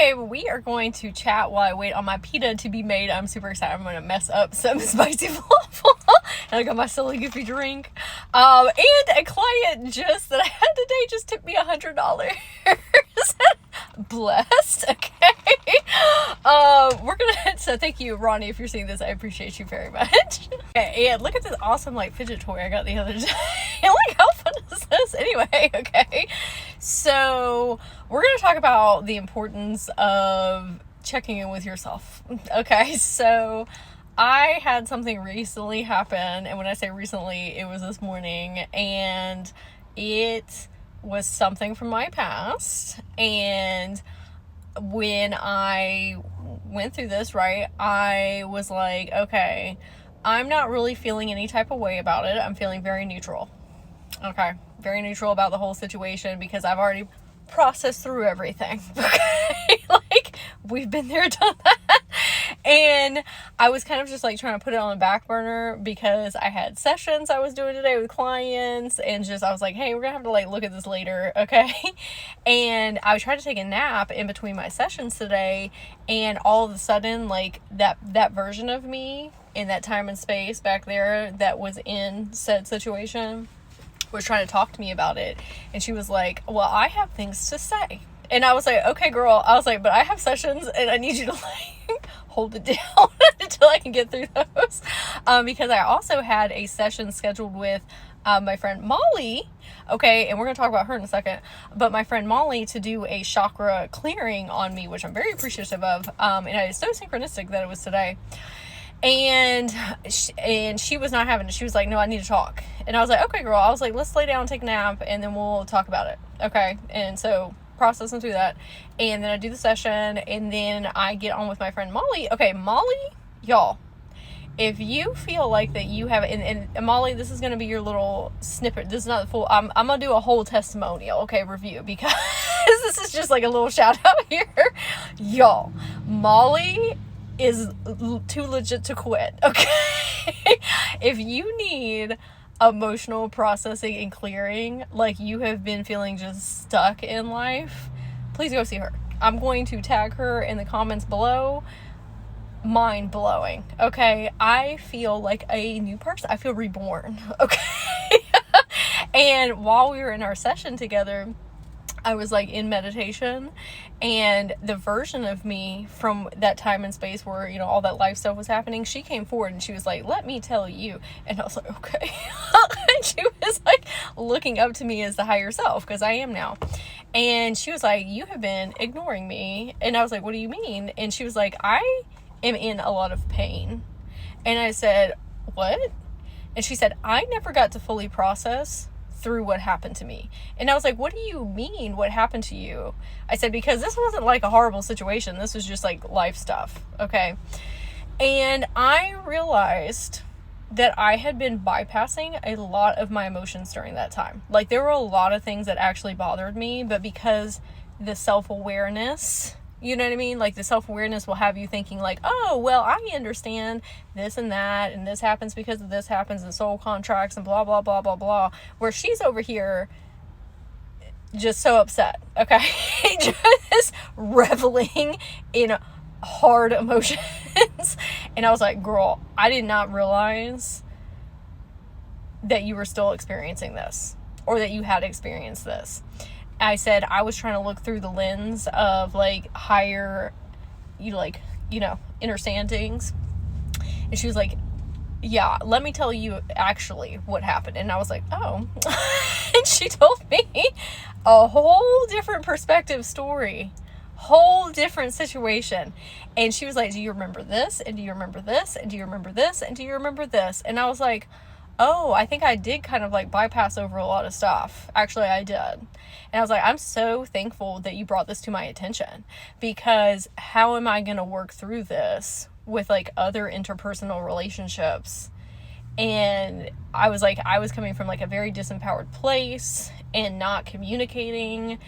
babe, we are going to chat while I wait on my pita to be made. I'm super excited. I'm going to mess up some spicy falafel. And I got my silly goofy drink. And a client that I had today just tipped me $100. Blessed. Okay. So thank you, Ronnie, if you're seeing this. I appreciate you very much. Okay, and look at this awesome fidget toy I got the other day. Like, how fun is this? Anyway, okay. So we're going to talk about the importance of checking in with yourself. Okay, so I had something recently happen, and when I say recently, it was this morning, and it was something from my past. And when I went through this, right, I was like, okay, I'm not really feeling any type of way about it. I'm feeling very neutral. Okay, very neutral about the whole situation because I've already processed through everything. Okay, like, we've been there, done that. And I was kind of just trying to put it on the back burner because I had sessions I was doing today with clients, and I was like, hey, we're gonna have to look at this later, okay? And I was trying to take a nap in between my sessions today, and all of a sudden, that version of me in that time and space back there that was in said situation was trying to talk to me about it. And she was like, well, I have things to say. And I was like, okay, girl. I was like, but I have sessions and I need you to hold it down until I can get through those. Because I also had a session scheduled with my friend Molly. Okay, and we're going to talk about her in a second. But my friend Molly to do a chakra clearing on me, which I'm very appreciative of. And it's so synchronistic that it was today. And she was not having it. She was like, no, I need to talk. And I was like, okay, girl. I was like, let's lay down, take a nap, and then we'll talk about it. Okay. And so processing through that. And then I do the session, and then I get on with my friend Molly. Okay, Molly, y'all, if you feel like that you have, and Molly, this is going to be your little snippet. This is not the full, I'm going to do a whole testimonial, okay, review, because this is just a little shout out here. Y'all, Molly is too legit to quit, okay? If you need emotional processing and clearing, you have been feeling just stuck in life, please go see her. I'm going to tag her in the comments below. Mind blowing, okay? I feel like a new person. I feel reborn, okay? And while we were in our session together, I was in meditation, and the version of me from that time and space where, all that life stuff was happening, she came forward and she was like, let me tell you. And I was like, okay. And she was looking up to me as the higher self, because I am now. And she was like, you have been ignoring me. And I was like, what do you mean? And she was like, I am in a lot of pain. And I said, what? And she said, I never got to fully process through what happened to me. And I was like, what do you mean, what happened to you? I said, because this wasn't a horrible situation. This was just life stuff, okay? And I realized that I had been bypassing a lot of my emotions during that time. There were a lot of things that actually bothered me, but because the self-awareness, you know what I mean? The self-awareness will have you thinking oh, well, I understand this and that, and this happens because of this happens, and soul contracts, and blah, blah, blah, blah, blah. Where she's over here just so upset, okay? Just reveling in hard emotions. And I was like, girl, I did not realize that you were still experiencing this, or that you had experienced this. I said I was trying to look through the lens of higher, understandings. And she was like, yeah, let me tell you actually what happened. And I was like, oh. And she told me a whole different perspective story, whole different situation. And she was like, do you remember this? And do you remember this? And do you remember this? And do you remember this? And I was like, oh, I think I did kind of bypass over a lot of stuff. Actually, I did. And I was like, I'm so thankful that you brought this to my attention, because how am I going to work through this with other interpersonal relationships? And I was coming from a very disempowered place and not communicating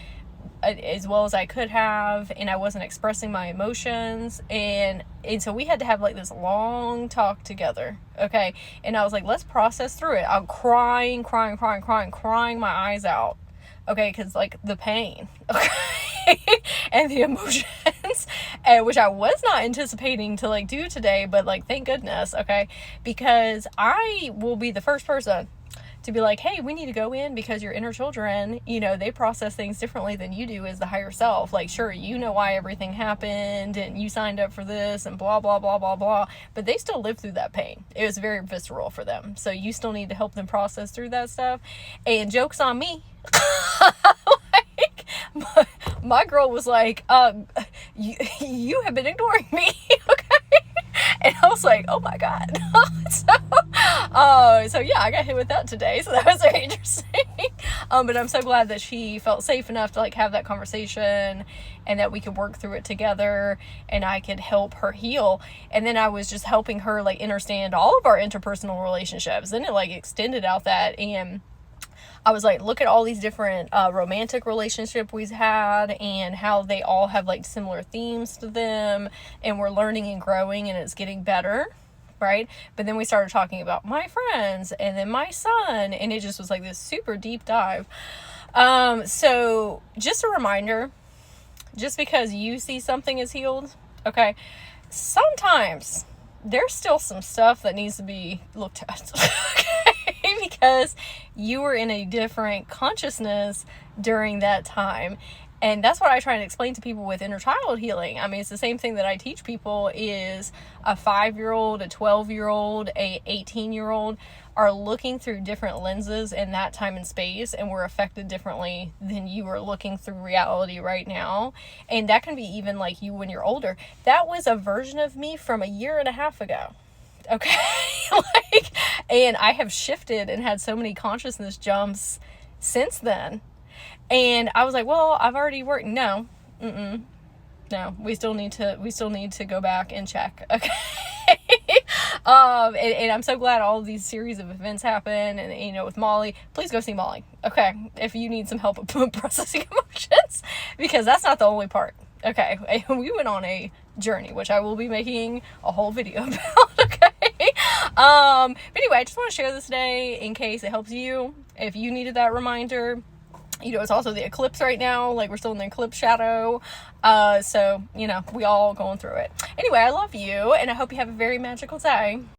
as well as I could have, and I wasn't expressing my emotions, and so we had to have this long talk together, okay? And I was like, let's process through it. I'm crying my eyes out, okay, because the pain, okay? and the emotions, and which I was not anticipating to like do today, but like thank goodness, okay, because I will be the first person to be like, hey, we need to go in because your inner children, you know, they process things differently than you do as the higher self. Like, sure, you know why everything happened and you signed up for this and blah, blah, blah, blah, blah. But they still live through that pain. It was very visceral for them. So you still need to help them process through that stuff. And joke's on me. Like, my girl was like, you have been ignoring me. Okay. And I was like, oh my God. So yeah, I got hit with that today. So that was very interesting. But I'm so glad that she felt safe enough to like have that conversation and that we could work through it together and I could help her heal. And then I was just helping her like understand all of our interpersonal relationships. Then it like extended out that, and I was like, look at all these different romantic relationships we've had and how they all have like similar themes to them, and we're learning and growing and it's getting better, right? But then we started talking about my friends and then my son, and it just was like this super deep dive. So just a reminder, just because you see something as healed, okay, sometimes there's still some stuff that needs to be looked at. Okay, because you were in a different consciousness during that time. And that's what I try and explain to people with inner child healing. I mean, it's the same thing that I teach people is a 5-year-old, a 12-year-old, a 18-year-old are looking through different lenses in that time and space, and we're affected differently than you are looking through reality right now. And that can be even like you when you're older. That was a version of me from a year and a half ago. Okay. Like, and I have shifted and had so many consciousness jumps since then. And I was like, well, I've already worked. No, we still need to go back and check. Okay. And I'm so glad all of these series of events happen. And, you know, with Molly, please go see Molly. Okay. If you need some help with processing emotions, because that's not the only part. Okay. We went on a journey, which I will be making a whole video about. Okay. But anyway, I just want to share this today in case it helps you. If you needed that reminder, you know, it's also the eclipse right now. Like, we're still in the eclipse shadow. So, you know, we all going through it. Anyway, I love you, and I hope you have a very magical day.